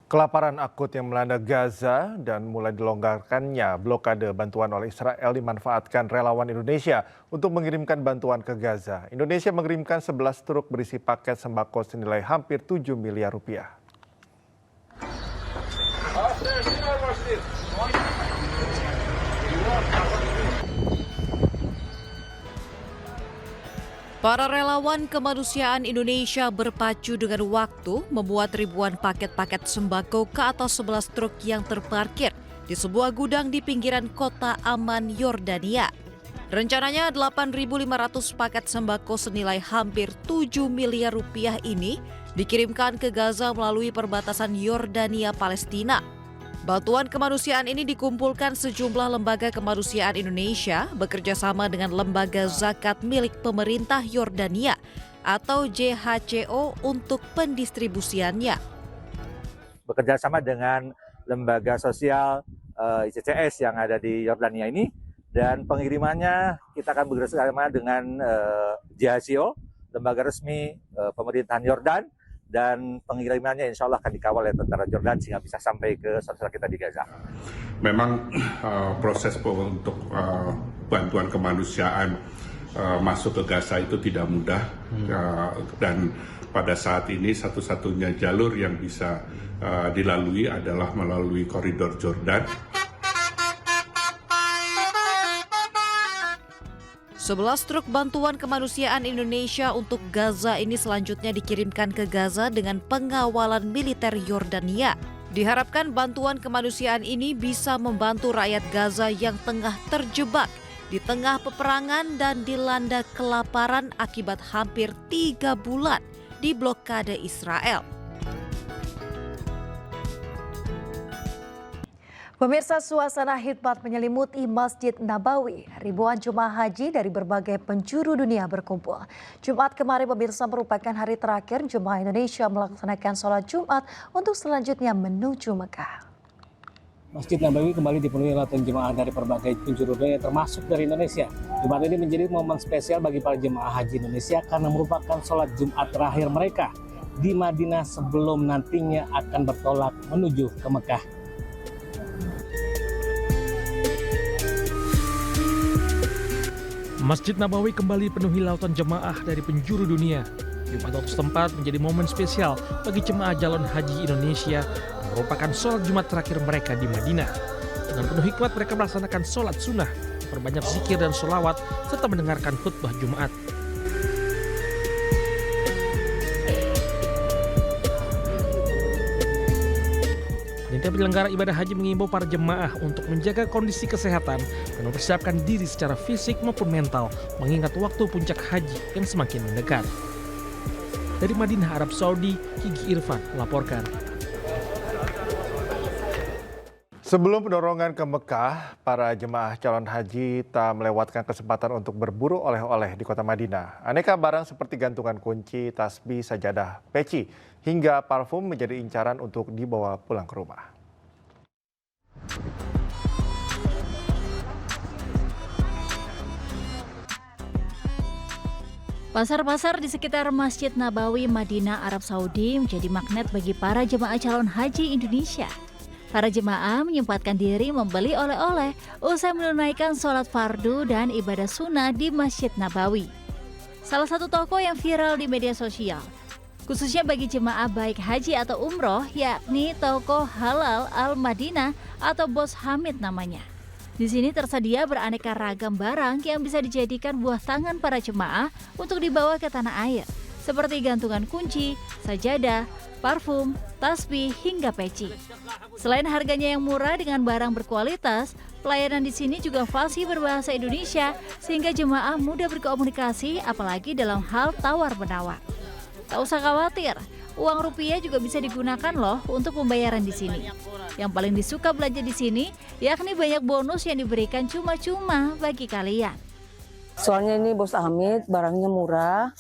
Kelaparan akut yang melanda Gaza dan mulai dilonggarkannya blokade bantuan oleh Israel dimanfaatkan relawan Indonesia untuk mengirimkan bantuan ke Gaza. Indonesia mengirimkan 11 truk berisi paket sembako senilai hampir 7 miliar rupiah. Para relawan kemanusiaan Indonesia berpacu dengan waktu membuat ribuan paket-paket sembako ke atas 11 truk yang terparkir di sebuah gudang di pinggiran kota Amman, Yordania. Rencananya 8.500 paket sembako senilai hampir 7 miliar rupiah ini dikirimkan ke Gaza melalui perbatasan Yordania Palestina. Bantuan kemanusiaan ini dikumpulkan sejumlah lembaga kemanusiaan Indonesia bekerja sama dengan lembaga zakat milik pemerintah Yordania atau JHCO untuk pendistribusiannya. Bekerja sama dengan lembaga sosial ICCS yang ada di Yordania ini, dan pengirimannya kita akan bekerja sama dengan JHCO, lembaga resmi pemerintahan Yordan, dan pengirimannya insya Allah akan dikawal oleh tentara Jordan sehingga bisa sampai ke saudara kita di Gaza. Memang proses untuk bantuan kemanusiaan masuk ke Gaza itu tidak mudah, dan pada saat ini satu-satunya jalur yang bisa dilalui adalah melalui koridor Jordan. 11 truk bantuan kemanusiaan Indonesia untuk Gaza ini selanjutnya dikirimkan ke Gaza dengan pengawalan militer Yordania. Diharapkan bantuan kemanusiaan ini bisa membantu rakyat Gaza yang tengah terjebak di tengah peperangan dan dilanda kelaparan akibat hampir 3 bulan di blokade Israel. Pemirsa, suasana hikmat menyelimuti Masjid Nabawi. Ribuan jemaah haji dari berbagai penjuru dunia berkumpul. Jumat kemarin pemirsa merupakan hari terakhir jemaah Indonesia melaksanakan sholat Jumat untuk selanjutnya menuju Mekah. Masjid Nabawi kembali dipenuhi ratusan jemaah dari berbagai penjuru dunia termasuk dari Indonesia. Jumat ini menjadi momen spesial bagi para jemaah haji Indonesia karena merupakan sholat Jumat terakhir mereka di Madinah sebelum nantinya akan bertolak menuju ke Mekah. Masjid Nabawi kembali penuhi lautan jemaah dari penjuru dunia. Jumat waktu setempat menjadi momen spesial bagi jemaah calon haji Indonesia yang merupakan sholat Jumat terakhir mereka di Madinah. Dengan penuh hikmat mereka melaksanakan sholat sunnah, memperbanyak zikir dan sholawat, serta mendengarkan khutbah Jumat. Panitia penyelenggara ibadah haji mengimbau para jemaah untuk menjaga kondisi kesehatan dan mempersiapkan diri secara fisik maupun mental mengingat waktu puncak haji yang semakin mendekat. Dari Madinah, Arab Saudi, Gigi Irfan melaporkan. Sebelum pedorongan ke Mekah, para jemaah calon haji tak melewatkan kesempatan untuk berburu oleh-oleh di kota Madinah. Aneka barang seperti gantungan kunci, tasbih, sajadah, peci, hingga parfum menjadi incaran untuk dibawa pulang ke rumah. Pasar-pasar di sekitar Masjid Nabawi, Madinah, Arab Saudi menjadi magnet bagi para jemaah calon haji Indonesia. Para jemaah menyempatkan diri membeli oleh-oleh usai menunaikan sholat fardu dan ibadah sunnah di Masjid Nabawi. Salah satu toko yang viral di media sosial, khususnya bagi jemaah baik haji atau umroh, yakni toko Halal Al-Madinah atau Bos Hamid namanya. Di sini tersedia beraneka ragam barang yang bisa dijadikan buah tangan para jemaah untuk dibawa ke tanah air, seperti gantungan kunci, sajadah, parfum, tasbih, hingga peci. Selain harganya yang murah dengan barang berkualitas, pelayanan di sini juga fasih berbahasa Indonesia sehingga jemaah mudah berkomunikasi apalagi dalam hal tawar-menawar. Tak usah khawatir, uang rupiah juga bisa digunakan loh untuk pembayaran di sini. Yang paling disuka belanja di sini yakni banyak bonus yang diberikan cuma-cuma bagi kalian. Soalnya ini Bos Hamid, barangnya murah.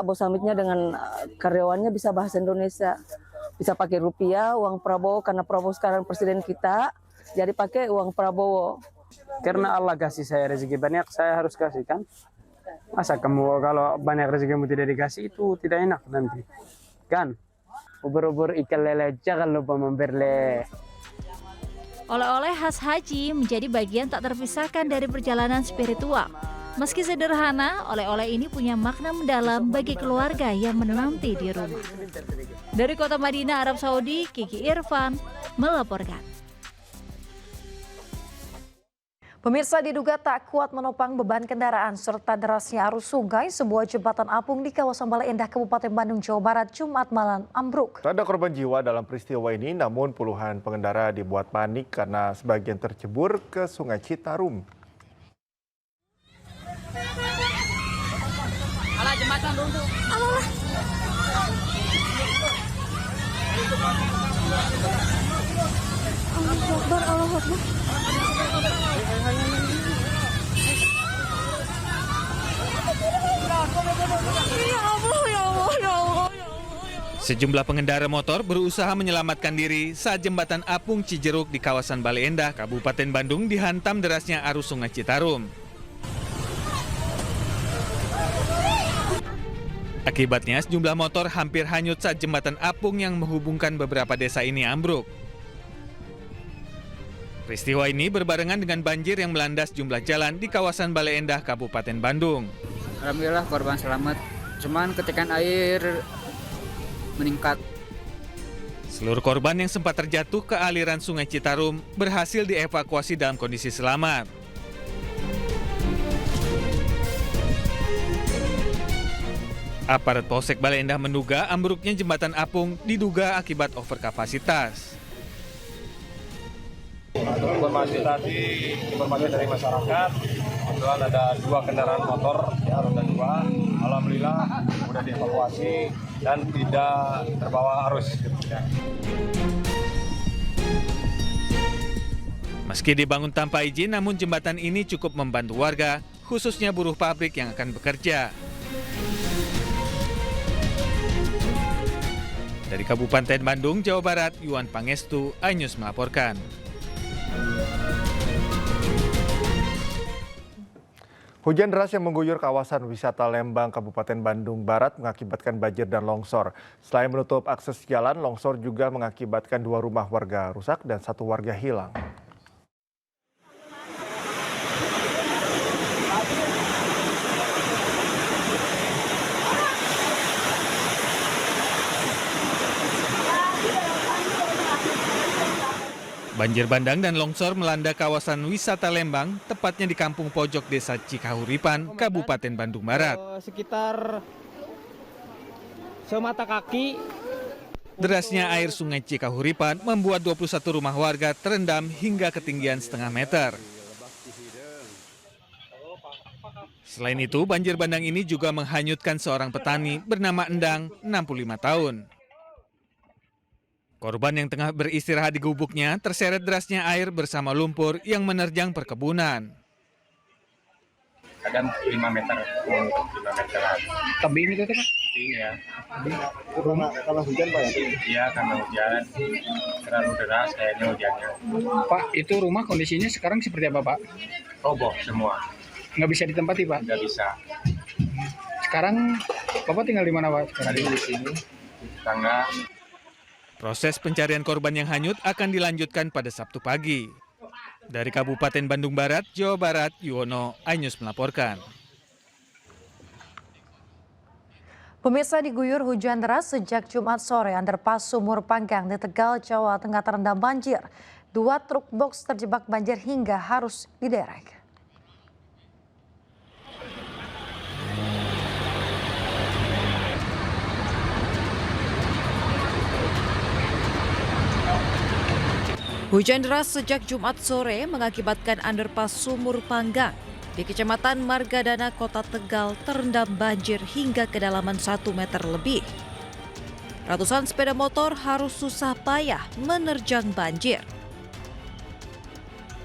Bos Hamidnya dengan karyawannya bisa bahasa Indonesia. Bisa pakai rupiah, uang Prabowo, karena Prabowo sekarang presiden kita, jadi pakai uang Prabowo. Karena Allah kasih saya rezeki banyak, saya harus kasih kan. Masa kamu kalau banyak rezekimu tidak dikasih, itu tidak enak nanti. Kan? Ubur-ubur ikan lele, jangan lupa mampir le. Oleh-oleh khas haji menjadi bagian tak terpisahkan dari perjalanan spiritual. Meski sederhana, oleh-oleh ini punya makna mendalam bagi keluarga yang menanti di rumah. Dari kota Madinah, Arab Saudi, Kiki Irfan melaporkan. Pemirsa, diduga tak kuat menopang beban kendaraan serta derasnya arus sungai, sebuah jembatan apung di kawasan Bale Endah, Kabupaten Bandung, Jawa Barat, Jumat malam ambruk. Tak ada korban jiwa dalam peristiwa ini, namun puluhan pengendara dibuat panik karena sebagian tercebur ke Sungai Citarum. Alah, jembatan runtuh. Alah. Allah Akbar. Sejumlah pengendara motor berusaha menyelamatkan diri saat jembatan apung Cijeruk di kawasan Bale Endah, Kabupaten Bandung dihantam derasnya arus Sungai Citarum. Akibatnya sejumlah motor hampir hanyut saat jembatan apung yang menghubungkan beberapa desa ini ambruk. Peristiwa ini berbarengan dengan banjir yang melanda sejumlah jalan di kawasan Bale Endah, Kabupaten Bandung. Alhamdulillah korban selamat. Cuman ketekan air meningkat. Seluruh korban yang sempat terjatuh ke aliran Sungai Citarum berhasil dievakuasi dalam kondisi selamat. Aparat Polsek Bale Endah menduga ambruknya jembatan apung diduga akibat overkapasitas. Informasi dari masyarakat, kebetulan ada 2 kendaraan motor, ya, roda 2. Alhamdulillah sudah dievakuasi dan tidak terbawa arus. Meski dibangun tanpa izin, namun jembatan ini cukup membantu warga, khususnya buruh pabrik yang akan bekerja. Dari Kabupaten Bandung, Jawa Barat, Yuan Pangestu, iNews melaporkan. Hujan deras yang mengguyur kawasan wisata Lembang, Kabupaten Bandung Barat mengakibatkan banjir dan longsor. Selain menutup akses jalan, longsor juga mengakibatkan 2 rumah warga rusak dan 1 warga hilang. Banjir bandang dan longsor melanda kawasan wisata Lembang, tepatnya di kampung pojok Desa Cikahuripan, Kabupaten Bandung Barat. Sekitar semata kaki. Derasnya air Sungai Cikahuripan membuat 21 rumah warga terendam hingga ketinggian setengah meter. Selain itu, banjir bandang ini juga menghanyutkan seorang petani bernama Endang, 65 tahun. Korban yang tengah beristirahat di gubuknya terseret derasnya air bersama lumpur yang menerjang perkebunan. Kadang 5 meter, 5 meteran. Tebing itu Pak? Tebing ya. Kalau hujan Pak ya? Iya, karena hujan. Terlalu deras kayaknya hujannya. Pak, itu rumah kondisinya sekarang seperti apa Pak? Roboh semua. Nggak bisa ditempati Pak? Nggak bisa. Sekarang Bapak tinggal di mana Pak? Tadi di sini, di tangga. Proses pencarian korban yang hanyut akan dilanjutkan pada Sabtu pagi. Dari Kabupaten Bandung Barat, Jawa Barat, Yuwono, iNews melaporkan. Pemirsa, diguyur hujan deras sejak Jumat sore, underpass Sumur Panggang di Tegal, Jawa Tengah terendam banjir. 2 truk box terjebak banjir hingga harus diderek. Hujan deras sejak Jumat sore mengakibatkan underpass Sumur Panggang di Kecamatan Margadana, Kota Tegal terendam banjir hingga kedalaman 1 meter lebih. Ratusan sepeda motor harus susah payah menerjang banjir.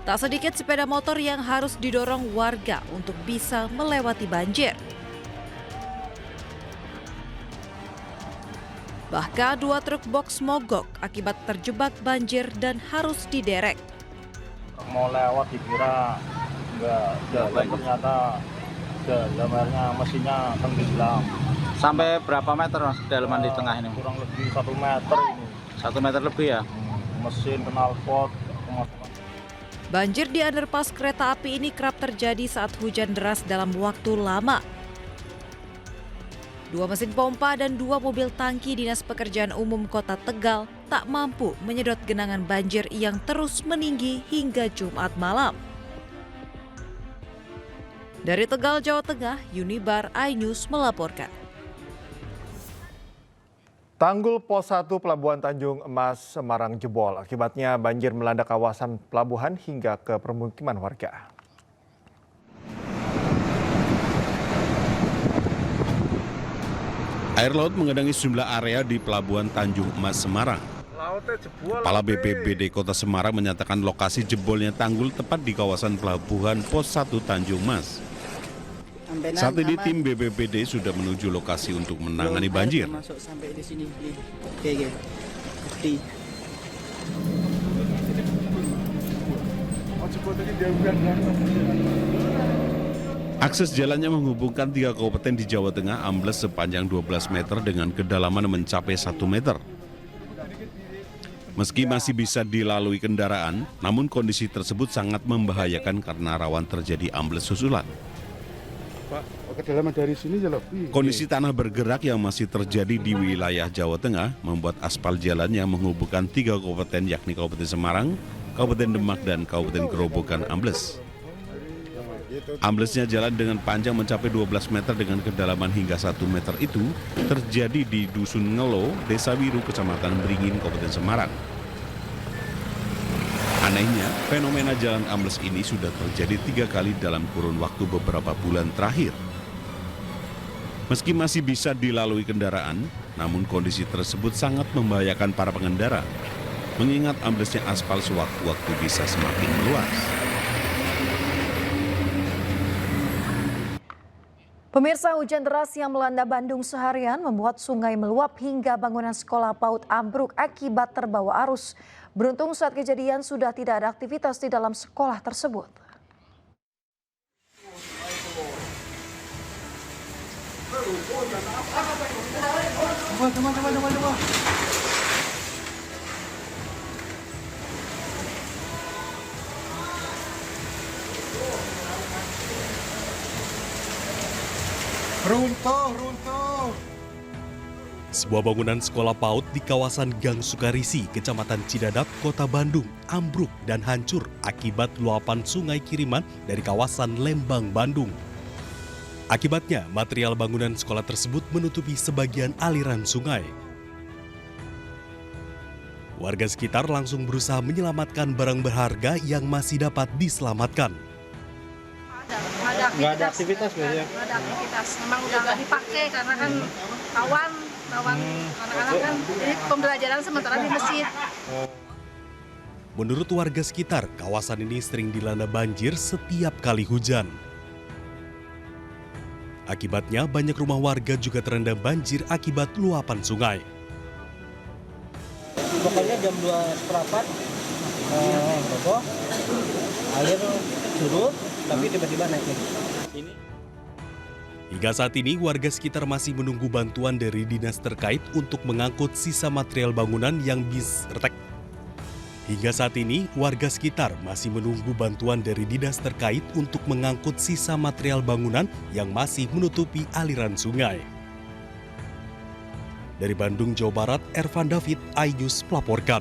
Tak sedikit sepeda motor yang harus didorong warga untuk bisa melewati banjir. Bahkan 2 truk box mogok akibat terjebak banjir dan harus diderek. Mau lewat dikira enggak, ternyata dalamnya mesinnya tenggelam. Sampai berapa meter Mas kedalaman di tengah ini? Kurang lebih 1 meter ini. 1 meter lebih ya? Mesin knalpot. Banjir di underpass kereta api ini kerap terjadi saat hujan deras dalam waktu lama. 2 mesin pompa dan 2 mobil tangki Dinas Pekerjaan Umum Kota Tegal tak mampu menyedot genangan banjir yang terus meninggi hingga Jumat malam. Dari Tegal, Jawa Tengah, Yunibar iNews melaporkan. Tanggul Pos 1 Pelabuhan Tanjung Emas Semarang jebol. Akibatnya banjir melanda kawasan pelabuhan hingga ke permukiman warga. Air laut mengendangi sejumlah area di Pelabuhan Tanjung Emas Semarang. Kepala BPBD Kota Semarang menyatakan lokasi jebolnya tanggul tepat di kawasan Pelabuhan Pos 1 Tanjung Emas. Saat ini tim BPBD sudah menuju lokasi untuk menangani banjir. Masuk sampai di sini. Akses jalannya menghubungkan 3 kabupaten di Jawa Tengah ambles sepanjang 12 meter dengan kedalaman mencapai 1 meter. Meski masih bisa dilalui kendaraan, namun kondisi tersebut sangat membahayakan karena rawan terjadi ambles susulan. Kedalaman dari sini lebih. Kondisi tanah bergerak yang masih terjadi di wilayah Jawa Tengah membuat aspal jalan yang menghubungkan 3 kabupaten yakni Kabupaten Semarang, Kabupaten Demak, dan Kabupaten Gerobokan ambles. Amblesnya jalan dengan panjang mencapai 12 meter dengan kedalaman hingga 1 meter itu terjadi di Dusun Ngelo, Desa Wiru, Kecamatan Beringin, Kabupaten Semarang. Anehnya, fenomena jalan ambles ini sudah terjadi 3 kali dalam kurun waktu beberapa bulan terakhir. Meski masih bisa dilalui kendaraan, namun kondisi tersebut sangat membahayakan para pengendara, mengingat amblesnya aspal sewaktu-waktu bisa semakin meluas. Pemirsa, hujan deras yang melanda Bandung seharian membuat sungai meluap hingga bangunan sekolah PAUD ambruk akibat terbawa arus. Beruntung saat kejadian sudah tidak ada aktivitas di dalam sekolah tersebut. Runtuh. Sebuah bangunan sekolah PAUD di kawasan Gang Sukarisi, Kecamatan Cidadap, Kota Bandung, ambruk dan hancur akibat luapan sungai kiriman dari kawasan Lembang, Bandung. Akibatnya, material bangunan sekolah tersebut menutupi sebagian aliran sungai. Warga sekitar langsung berusaha menyelamatkan barang berharga yang masih dapat diselamatkan. Nggak ada aktivitas biasanya? Nggak ada aktivitas, memang udah nggak dipakai karena kan kawan anak-anak kan, jadi pembelajaran sementara di masjid. Menurut warga sekitar, kawasan ini sering dilanda banjir setiap kali hujan. Akibatnya banyak rumah warga juga terendam banjir akibat luapan sungai. Pokoknya jam 2:04, air surut, tapi tiba-tiba naik lagi. Hingga saat ini, warga sekitar masih menunggu bantuan dari dinas terkait untuk mengangkut sisa material bangunan yang retak. Hingga saat ini, warga sekitar masih menunggu bantuan dari dinas terkait untuk mengangkut sisa material bangunan yang masih menutupi aliran sungai. Dari Bandung, Jawa Barat, Ervan David, iNews melaporkan.